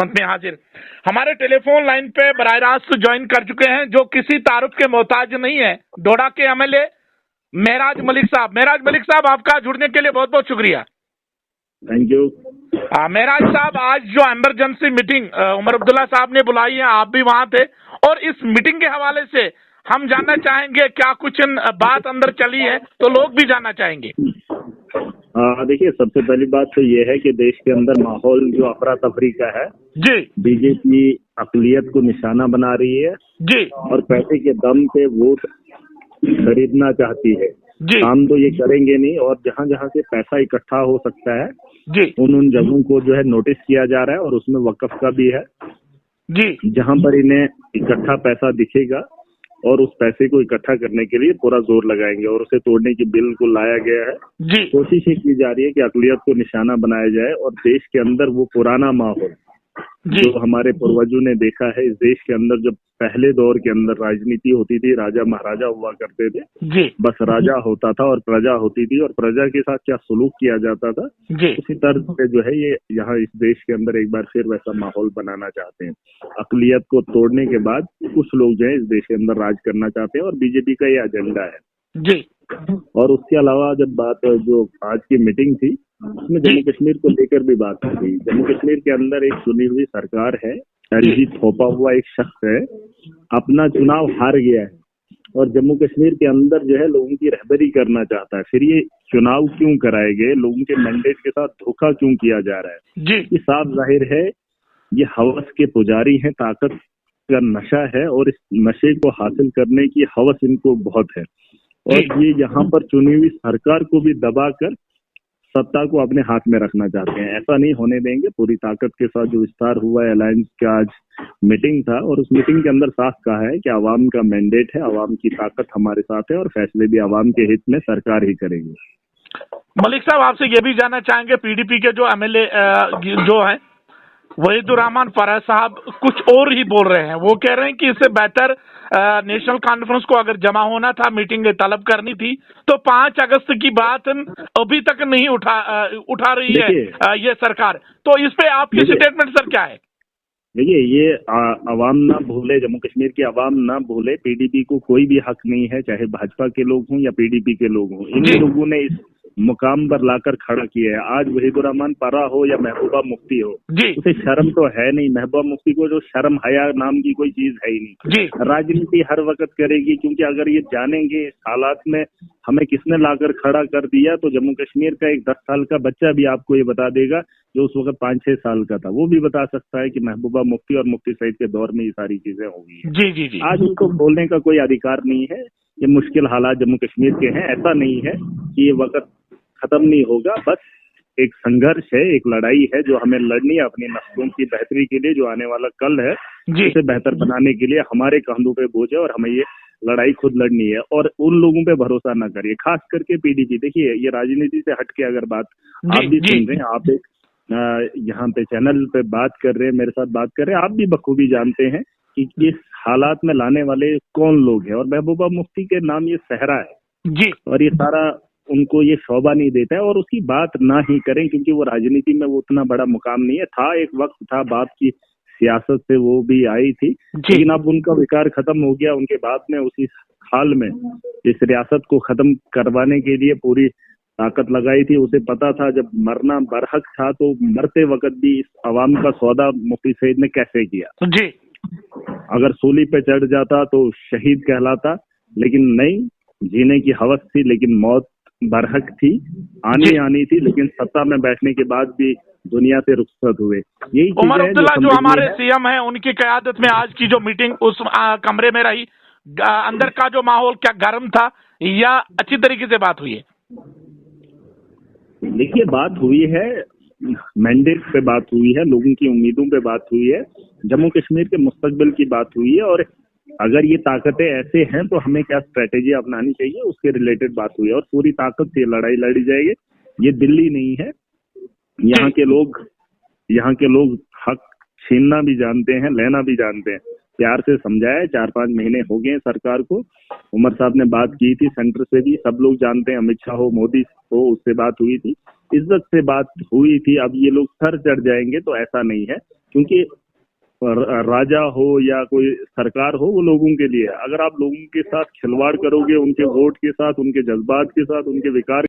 में हाजिर हमारे टेलीफोन लाइन पे बराह रास्त ज्वाइन कर चुके हैं, जो किसी तारुफ के मोहताज नहीं है, डोडा के एमएलए महराज मलिक साहब। महराज मलिक साहब, आपका जुड़ने के लिए बहुत बहुत शुक्रिया। Thank you. महराज साहब, आज जो इमरजेंसी मीटिंग उमर अब्दुल्ला साहब ने बुलाई है, आप भी वहां थे, और इस मीटिंग के हवाले से हम जानना चाहेंगे क्या कुछ बात अंदर चली है, तो लोग भी जानना चाहेंगे। देखिए, सबसे पहली बात तो ये है कि देश के अंदर माहौल जो अफरा तफरी का है जी, बीजेपी अकलियत को निशाना बना रही है जी, और पैसे के दम पे वोट खरीदना चाहती है जी, काम तो ये करेंगे नहीं, और जहां जहां से पैसा इकट्ठा हो सकता है जी, उन जगहों को जो है नोटिस किया जा रहा है, और उसमें वक्फ का भी है जी, जहां पर इन्हें इकट्ठा पैसा दिखेगा और उस पैसे को इकट्ठा करने के लिए पूरा जोर लगाएंगे और उसे तोड़ने की बिल को लाया गया है। जी, कोशिश ये की जा रही है कि अकलियत को निशाना बनाया जाए और देश के अंदर वो पुराना माहौल जी, जो हमारे पूर्वजों ने देखा है। इस देश के अंदर जब पहले दौर के अंदर राजनीति होती थी, राजा महाराजा हुआ करते थे, जी, बस राजा होता था और प्रजा होती थी, और प्रजा के साथ क्या सलूक किया जाता था, जी, उसी तर्ज पे जो है ये यहाँ इस देश के अंदर एक बार फिर वैसा माहौल बनाना चाहते हैं। अकलियत को तोड़ने के बाद कुछ लोग जो है इस देश के अंदर राज करना चाहते हैं, और बीजेपी का ये एजेंडा है। जी, और उसके अलावा जब बात जो आज की मीटिंग थी उसमें जम्मू कश्मीर को लेकर भी बात हुई। जम्मू कश्मीर के अंदर एक चुनी हुई सरकार है, एलजी थोपा हुआ एक शख्स है, अपना चुनाव हार गया है और जम्मू कश्मीर के अंदर जो है लोगों की रहबरी करना चाहता है। फिर ये चुनाव क्यों कराए गए, लोगों के मैंडेट के साथ धोखा क्यों किया जा रहा है, जी, ये साफ जाहिर है ये हवस के पुजारी हैं, ताकत का नशा है और इस नशे को हासिल करने की हवस इनको बहुत है, और ये यहाँ पर चुनी हुई सरकार को भी दबाकर सत्ता को अपने हाथ में रखना चाहते हैं। ऐसा नहीं होने देंगे। पूरी ताकत के साथ जो विस्तार हुआ है, अलायंस का आज मीटिंग था और उस मीटिंग के अंदर साफ कहा है कि आवाम का मैंडेट है, आवाम की ताकत हमारे साथ है और फैसले भी आवाम के हित में सरकार ही करेगी। मलिक साहब, आपसे ये भी जानना चाहेंगे, पीडीपी के जो एमएलए जो हैं वहीदुर्रहमान फराज साहब कुछ और ही बोल रहे हैं। वो कह रहे हैं कि इससे बेहतर नेशनल कॉन्फ्रेंस को अगर जमा होना था, मीटिंग तलब करनी थी, तो 5 अगस्त की बात अभी तक नहीं उठा रही है ये सरकार। तो इस पे आपकी स्टेटमेंट सर क्या है? देखिए, ये अवाम ना भूले, जम्मू कश्मीर की अवाम ना भूले, पीडीपी को कोई भी हक नहीं है, चाहे भाजपा के लोग हों या पीडीपी के लोग हों। इन लोगों ने इस मुकाम पर लाकर खड़ा किया है। आज वहीदुर्रहमान परा हो या महबूबा मुफ्ती हो, उसे शर्म तो है नहीं। महबूबा मुफ्ती को जो शर्म हया नाम की कोई चीज है ही नहीं। राजनीति हर वक्त करेगी, क्योंकि अगर ये जानेंगे हालात में हमें किसने लाकर खड़ा कर दिया, तो जम्मू कश्मीर का एक 10 साल का बच्चा भी आपको ये बता देगा, जो उस वक्त 5-6 साल का था, वो भी बता सकता है कि महबूबा मुफ्ती और मुफ्ती सईद के दौर में ये सारी चीजें हो गई है। जी, जी, जी। आज उनको बोलने का कोई अधिकार नहीं है। ये मुश्किल हालात जम्मू कश्मीर के हैं, ऐसा नहीं है कि ये वक्त खत्म नहीं होगा। बस एक संघर्ष है, एक लड़ाई है जो हमें लड़नी है अपनी नस्लों की बेहतरी के लिए। जो आने वाला कल है उसे बेहतर बनाने के लिए हमारे कंधों पे बोझ है और हमें ये लड़ाई खुद लड़नी है, और उन लोगों पे भरोसा ना करिए, खास करके पीडीपी। देखिए, ये राजनीति से हट के अगर बात आप भी सुन रहे हैं, आप एक यहाँ पे चैनल पे बात कर रहे हैं, मेरे साथ बात कर रहे हैं, आप भी बखूबी जानते हैं कि इस हालात में लाने वाले कौन लोग हैं, और महबूबा मुफ्ती के नाम ये सहरा है जी, और ये सारा उनको ये शोभा नहीं देता है, और उसकी बात ना ही करें, क्योंकि वो राजनीति में वो उतना बड़ा मुकाम नहीं है। था एक वक्त था, बाप की सियासत से वो भी आई थी, लेकिन अब उनका विकार खत्म हो गया। उनके बाप ने उसी हाल में इस रियासत को खत्म करवाने के लिए पूरी ताकत लगाई थी। उसे पता था जब मरना बरहक था, तो मरते वक्त भी इस अवाम का सौदा मुफ्ती सईद ने कैसे किया। जी, अगर सूली पे चढ़ जाता तो शहीद कहलाता, लेकिन नहीं, जीने की हवस थी, लेकिन मौत बरहक थी, आनी थी, लेकिन सत्ता में बैठने के बाद भी दुनिया से रुखसत हुए। यही उमर अब्दुल्ला जो हमारे सीएम है, उनकी क़यादत में आज की जो मीटिंग उस कमरे में रही, अंदर का जो माहौल क्या गर्म था या अच्छी तरीके से बात हुई है? देखिए, बात हुई है, मैंडेट पे बात हुई है, लोगों की उम्मीदों पे बात हुई है, जम्मू कश्मीर के मुस्तकबिल की बात हुई है, और अगर ये ताकतें ऐसे हैं तो हमें क्या स्ट्रेटेजी अपनानी चाहिए उसके रिलेटेड बात हुई है, और पूरी ताकत से लड़ाई लड़ी जाएगी। ये दिल्ली नहीं है, यहाँ के लोग हक छीनना भी जानते हैं, लेना भी जानते हैं। प्यार से समझाया, 4-5 महीने हो गए सरकार को। उमर साहब ने बात की थी, सेंटर से भी सब लोग जानते हैं, अमित शाह हो, मोदी हो, उससे बात हुई थी, इज्जत से बात हुई थी। अब ये लोग सर चढ़ जाएंगे तो ऐसा नहीं है। क्योंकि राजा हो या कोई सरकार हो वो लोगों के लिए है। अगर आप लोगों के साथ खिलवाड़ करोगे, उनके वोट के साथ, उनके जज्बात के साथ, उनके विकार